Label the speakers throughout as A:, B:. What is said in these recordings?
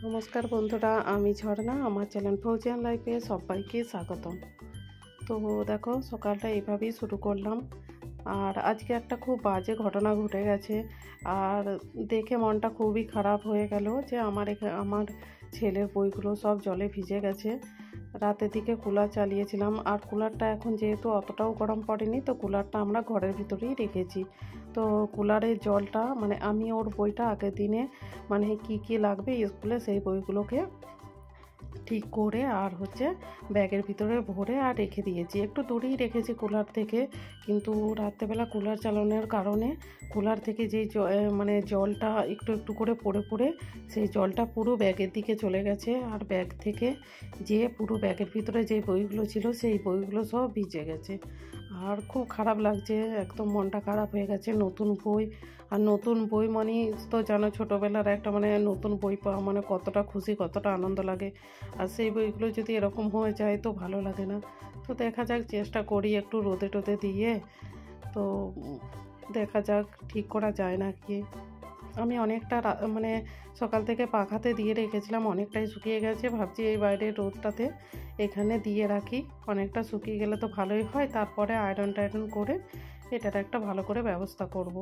A: নমস্কার বন্ধুরা, আমি ঝর্ণা। আমার চ্যানেল ফৌজিয়ান লাইফে সবাইকে স্বাগতম। তো দেখো, সকালটা এইভাবেই শুরু করলাম। আর আজকে একটা খুব বাজে ঘটনা ঘটে গেছে। আর দেখে মনটা খুবই খারাপ হয়ে গেল যে আমার ছেলের বইগুলো সব জলে ভিজে গেছে। রাতের দিকে কুলার চালিয়েছিলাম, আর কুলারটা এখন যেহেতু অতটাও গরম পড়েনি, তো কুলারটা আমরা ঘরের ভিতরেই রেখেছি। তো কুলারের জলটা আমি ওর বইটা আগের দিনে কি কি লাগবে স্কুলে সেই বইগুলোকে ঠিক করে আর ব্যাগের ভিতরে ভরে আর রেখে দিয়েছি। একটু দূরেই রেখেছি কুলার থেকে, কিন্তু রাত্রেবেলা কুলার চালানোর কারণে কুলার থেকে যেই জলটা একটু একটু করে পড়ে পড়ে সেই জলটা পুরো ব্যাগের দিকে চলে গেছে। আর ব্যাগ থেকে যে পুরো ব্যাগের ভিতরে যে বইগুলো ছিল সেই বইগুলো সব ভিজে গেছে। আর খুব খারাপ লাগছে, একদম মনটা খারাপ হয়ে গেছে। নতুন বই, আর নতুন বই তো জানো, ছোটোবেলার একটা নতুন বই পাওয়া কতটা খুশি, কতটা আনন্দ লাগে। আর সেই বইগুলো যদি এরকম হয়ে যায় তো ভালো লাগে না। তো দেখা যাক, চেষ্টা করি একটু রোদে টোদে দিয়ে, তো দেখা যাক ঠিক করা যায় না কি। আমি অনেকটা সকাল থেকে পাখাতে দিয়ে রেখেছিলাম, অনেকটাই শুকিয়ে গেছে। ভাবছি এই বাইরের রোদটাতে এখানে দিয়ে রাখি, অনেকটা শুকিয়ে গেলে তো ভালোই হয়। তারপরে আয়রন টায়রন করে এটার একটা ভালো করে ব্যবস্থা করব।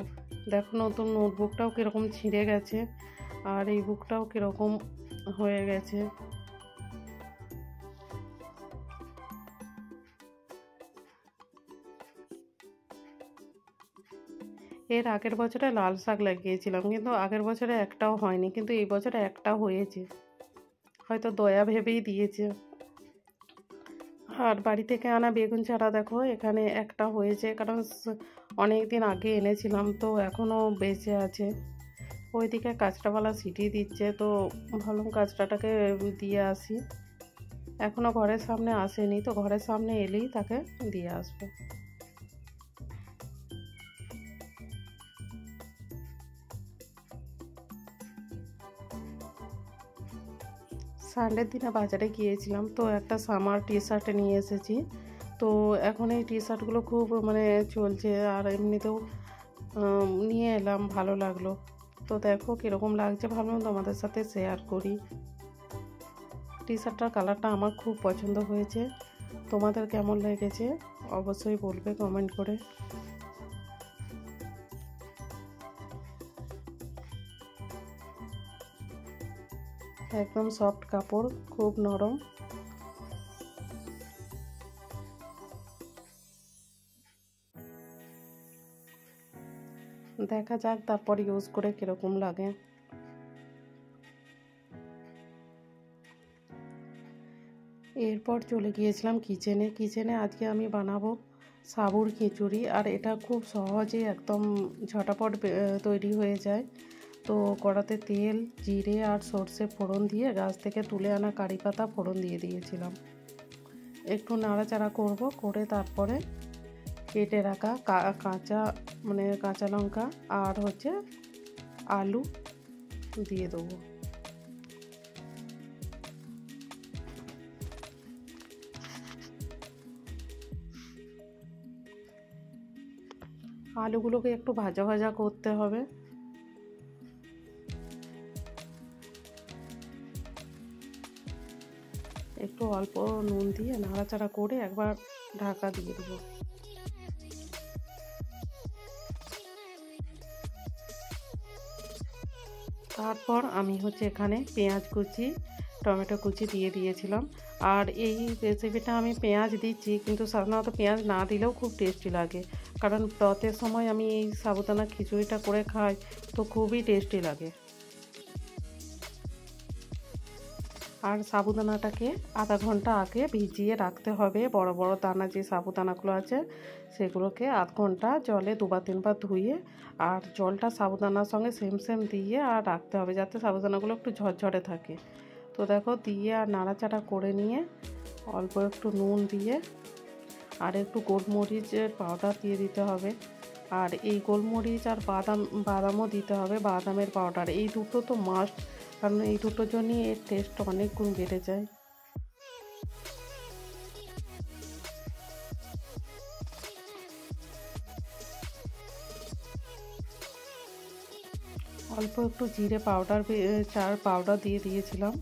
A: দেখো, নতুন নোটবুকটাও কীরকম ছিঁড়ে গেছে, আর এই বুকটাও কীরকম হয়ে গেছে। এর আগের বছরে লাল শাক লাগিয়েছিলাম, কিন্তু আগের বছরে একটাও হয়নি, কিন্তু এই বছরে একটা হয়েছে। হয়তো দয়া ভেবেই দিয়েছে। আর বাড়ি থেকে আনা বেগুন চারা দেখো, এখানে একটা হয়েছে, কারণ অনেক দিন আগে এনেছিলাম, তো এখনও বেঁচে আছে। ওইদিকে কাঁচরাওয়ালা সিটি দিচ্ছে, তো ভাবলাম কাঁচরাটাকে দিয়ে আসি। এখনও ঘরের সামনে আসেনি, তো ঘরের সামনে এলেই তাকে দিয়ে আসবো। সানডের দিনে বাজারে গিয়েছিলাম, তো একটা সামার টি শার্ট নিয়ে এসেছি। তো এখন এই টি শার্টগুলো খুব চলছে, আর এমনিতেও নিয়ে এলাম, ভালো লাগলো। তো দেখো কীরকম লাগছে, ভাবলাম তোমাদের সাথে শেয়ার করি। টি শার্টটার কালারটা আমার খুব পছন্দ হয়েছে। তোমাদের কেমন লেগেছে অবশ্যই বলবে কমেন্ট করে। একদম সফট কাপড়, খুব নরম। দেখা যাক তারপর ইউজ করে কীরকম লাগে। এরপর চলে গিয়েছিলাম কিচেনে আজকে আমি বানাবো সাবুর খিচুড়ি। আর এটা খুব সহজে একদম ঝটাপট তৈরি হয়ে যায়। তো কড়াতে তেল, জিরে আর সর্ষে ফোড়ন দিয়ে গাছ থেকে তুলে আনা কারি পাতা ফোড়ন দিয়ে দিয়েছিলাম। একটু নাড়াচাড়া করে তারপরে কেটে রাখা কাঁচা লঙ্কা আর আলু দিয়ে দেবো। আলুগুলোকে একটু ভাজা ভাজা করতে হবে। একটু অল্প নুন দিয়ে নাড়াচাড়া করে একবার ঢাকা দিয়ে দেবো। তারপর আমি এখানে পেঁয়াজ কুচি, টমেটো কুচি দিয়ে দিয়েছিলাম। আর এই রেসিপিটা আমি পেঁয়াজ দিচ্ছি, কিন্তু সাধারণত পেঁয়াজ না দিলেও খুব টেস্টি লাগে, কারণ রথের সময় আমি এই সাবুদানা খিচুড়িটা করে খাই, তো খুবই টেস্টি লাগে। আর সাবুদানাটাকে আধা ঘন্টা আগে ভিজিয়ে রাখতে হবে। বড় বড় দানা যে সাবুদানাগুলো আছে সেগুলোকে আধ ঘন্টা জলে দুবার তিনবার ধুয়ে আর জলটা সাবুদানার সঙ্গে সেম দিয়ে আর রাখতে হবে, যাতে সাবুদানাগুলো একটু ঝরঝরে থাকে। তো দেখো, দিয়ে আর নাড়াচাড়া করে নিয়ে অল্প একটু নুন দিয়ে আর একটু গোলমরিচের পাউডার দিয়ে দিতে হবে। আর এই গোলমরিচ আর বাদামও দিতে হবে, বাদামের পাউডার। এই দুটো তো মাস্ট, কারণ এই দুটোর জন্যই এর টেস্ট অনেক গুণ বেড়ে যায়। অল্প একটু জিরে পাউডার, চার পাউডার দিয়ে দিয়েছিলাম।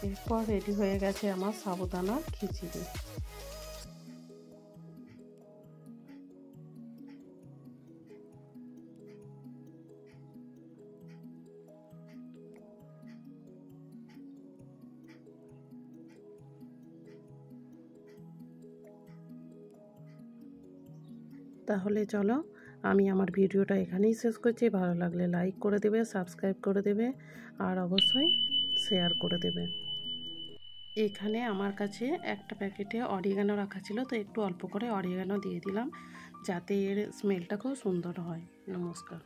A: এরপর রেডি হয়ে গেছে আমার সাবুদানার খিচুড়ি। তাহলে চলো, আমি আমার ভিডিওটা এখানেই শেষ করছি। ভালো লাগলে লাইক করে দেবে, সাবস্ক্রাইব করে দেবে, আর অবশ্যই শেয়ার করে দেবে। এখানে আমার কাছে একটা প্যাকেটে অরিগানো রাখা ছিল, তো একটু অল্প করে অরিগানো দিয়ে দিলাম, যাতে এর স্মেলটা খুব সুন্দর হয়। নমস্কার।